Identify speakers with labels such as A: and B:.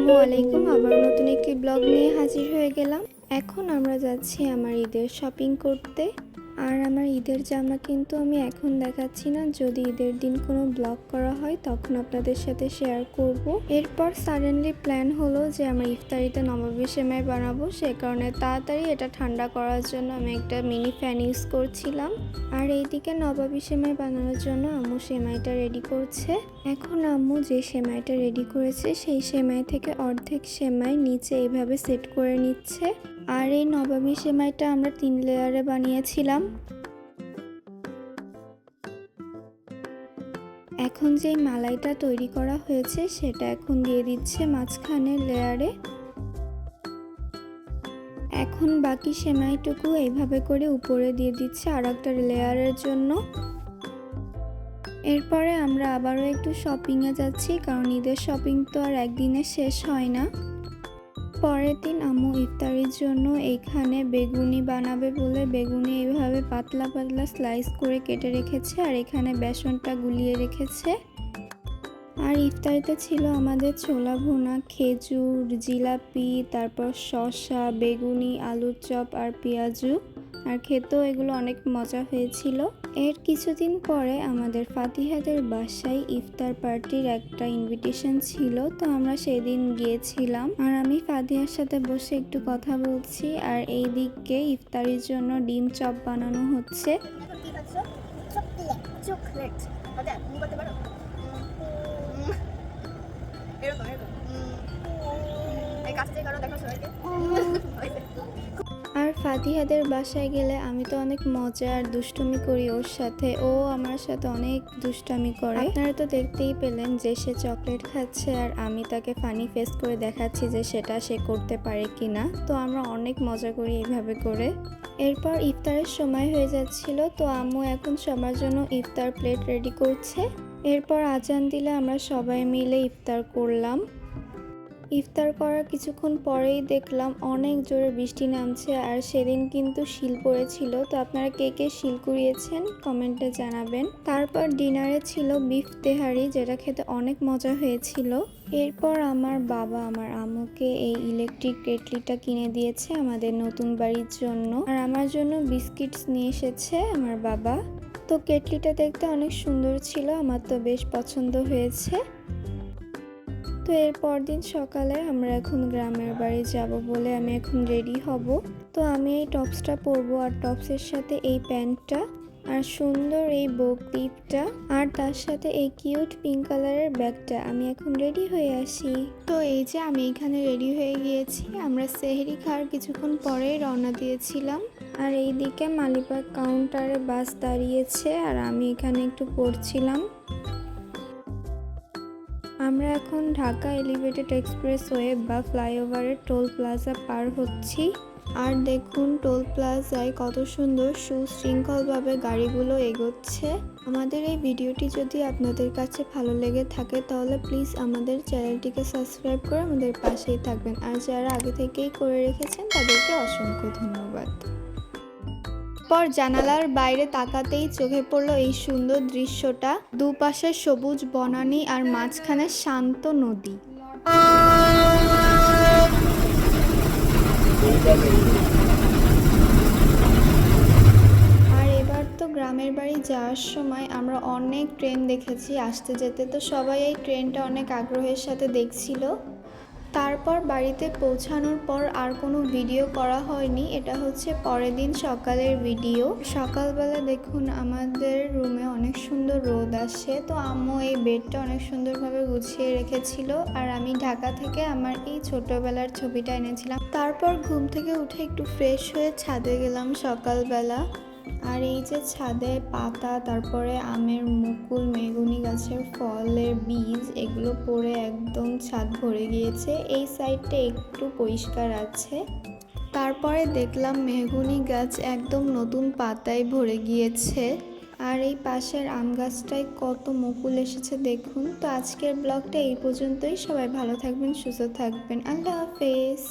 A: আসসালামু আলাইকুম। আবার নতুন একটি ব্লগ নিয়ে হাজির হয়ে গেলাম। এখন আমরা যাচ্ছি আমার ঈদের শপিং করতে। আর আমার ঈদের জামা কিন্তু আমি এখন দেখাচ্ছি না, যদি ঈদের দিন কোনো ব্লগ করা হয় তখন আপনাদের সাথে শেয়ার করব। এরপর সাডেনলি প্ল্যান হলো যে আমরা ইফতারিতে নবাবী সেমাই বানাবো, সে কারণে তাড়াতাড়ি এটা ঠান্ডা করার জন্য আমি একটা মিনি ফ্যান ইউজ করছিলাম। আর এইদিকে নবাবী সেমাই বানানোর জন্য আম্মু সেমাইটা রেডি করছে। এখন আম্মু যে সেমাইটা রেডি করেছে সেই সেমাই থেকে অর্ধেক সেমাই নিচে এইভাবে সেট করে নিচ্ছে। আর এই নবাবী সেমাইটা আমরা 3 লেয়ারে বানিয়েছিলাম। এখন যে মালাইটা তৈরি করা হয়েছে সেটা এখন দিয়ে দিচ্ছে মাঝখানের লেয়ারে। এখন বাকি সেমাইটুকু এইভাবে করে উপরে দিয়ে দিচ্ছে আর একটা লেয়ারের জন্য। এরপরে আমরা আবারও একটু শপিংয়ে যাচ্ছি, কারণ ঈদের শপিং তো আর একদিনে শেষ হয় না। পরের দিন আম্মু ইফতারির জন্য এইখানে বেগুনি বানাবে বলে বেগুনি এইভাবে পাতলা পাতলা স্লাইস করে কেটে রেখেছে আর এখানে বেসনটা গুলিয়ে রেখেছে। আর ইফতারিতে ছিল আমাদের ছোলা ভুনা, খেজুর, জিলাপি, তারপর শসা, বেগুনি, আলুর চপ আর পেঁয়াজু। আর খেতেও এগুলো অনেক মজা হয়েছিল। এর কিছুদিন পরে আমাদের ফাতিহাদের বাসায় ইফতার পার্টির একটা ইনভিটেশন ছিল, তো আমরা সেদিন গিয়েছিলাম। আর আমি ফাতিহার সাথে বসে একটু কথা বলছি আর এই দিকে ইফতারির জন্য ডিম চপ বানানো হচ্ছে। আর ফাতিহাদের বাসায় গেলে আমি তো অনেক মজা আর দুষ্টুমি করি ওর সাথে, ও আমার সাথে অনেক দুষ্টামি করে। আপনারা তো দেখতেই পেলেন যে সে চকলেট খাচ্ছে আর আমি তাকে ফানি ফেস করে দেখাচ্ছি যে সেটা সে করতে পারে কিনা। তো আমরা অনেক মজা করি এইভাবে করে। এরপর ইফতারের সময় হয়ে যাচ্ছিল, তো আম্মু এখন সবার জন্য ইফতার প্লেট রেডি করছে। এরপর আজান দিলে আমরা সবাই মিলে ইফতার করলাম। ইফতার করার কিছুক্ষণ পরেই দেখলাম অনেক জোরে বৃষ্টি নামছে আর সেদিন কিন্তু শিল পড়েছিল। তো আপনারা কে কে শিল কুড়িয়েছেন কমেন্টে জানাবেন। তারপর ডিনারে ছিল বিফ তেহারি, যেটা খেতে অনেক মজা হয়েছিল। এরপর আমার বাবা আমার আম্মুকে এই ইলেকট্রিক কেটলিটা কিনে দিয়েছে আমাদের নতুন বাড়ির জন্য। আর আমার জন্য বিস্কিটস নিয়ে এসেছে আমার বাবা। তো কেটলিটা দেখতে অনেক সুন্দর ছিল, আমার তো বেশ পছন্দ হয়েছে। তো এরপর দিন সকালে আমরা এখন গ্রামের বাড়ি যাব বলে আমি এখন রেডি হব। তো আমি এই টপসটা পরবো আর টপসের সাথে এই প্যান্টটা আর সুন্দর এই বো ক্লিপটা আর তার সাথে এই কিউট পিঙ্ক কালারের ব্যাগটা। আমি এখন রেডি হয়ে আসি। তো এই যে আমি এখানে রেডি হয়ে গিয়েছি। আমরা সেহরি খাওয়ার কিছুক্ষণ পরেই রওনা দিয়েছিলাম। আর এইদিকে মালিবাগ কাউন্টারে বাস দাঁড়িয়েছে আর আমি এখানে একটু পড়ছিলাম। আমরা এখন ঢাকা এলিভেটেড এক্সপ্রেসওয়ে বা ফ্লাইওভারের টোল প্লাজা পার হচ্ছি। আর দেখুন টোল প্লাজায় কত সুন্দর সুশৃঙ্খলভাবে গাড়িগুলো এগোচ্ছে। আমাদের এই ভিডিওটি যদি আপনাদের কাছে ভালো লেগে থাকে তাহলে প্লিজ আমাদের চ্যানেলটিকে সাবস্ক্রাইব করে আমাদের পাশেই থাকবেন। আর যারা আগে থেকেই করে রেখেছেন তাদেরকে অসংখ্য ধন্যবাদ। পর জানালার বাইরে তাকাতেই চোখে পড়ল এই সুন্দর দৃশ্যটা। দুপাশে সবুজ বনানী আর মাঝখানে শান্ত নদী। আর এবার তো গ্রামের বাড়ি যাওয়ার সময় আমরা অনেক ট্রেন দেখেছি আসতে যেতে, তো সবাই এই ট্রেনটা অনেক আগ্রহের সাথে দেখছিল। তারপর বাড়িতে পৌঁছানোর পর আর কোনো ভিডিও করা হয়নি। এটা হচ্ছে পরের দিন সকালের ভিডিও। সকালবেলা দেখুন আমাদের রুমে অনেক সুন্দর রোদ আসে, তো আম্মু এই বেডটা অনেক সুন্দরভাবে গুছিয়ে রেখেছিল। আর আমি ঢাকা থেকে আমার এই ছোটবেলার ছবিটা এনেছিলাম। তারপর ঘুম থেকে উঠে একটু ফ্রেশ হয়ে ছাদে গেলাম সকালবেলা। আর এই যে ছাদে পাতা, তারপরে আমের মুকুল, মেহগনি গাছের ফলের বীজ, এগুলো পড়ে একদম ছাদ ভরে গিয়েছে। এই সাইডটা একটু পরিষ্কার আছে। তারপরে দেখলাম মেহগনি গাছ একদম নতুন পাতায় ভরে গিয়েছে। আর এই পাশের আম গাছটায় কত মুকুল এসেছে দেখুন। তো আজকের ব্লগটা এই পর্যন্তই। সবাই ভালো থাকবেন, সুস্থ থাকবেন। আল্লাহ হাফেজ।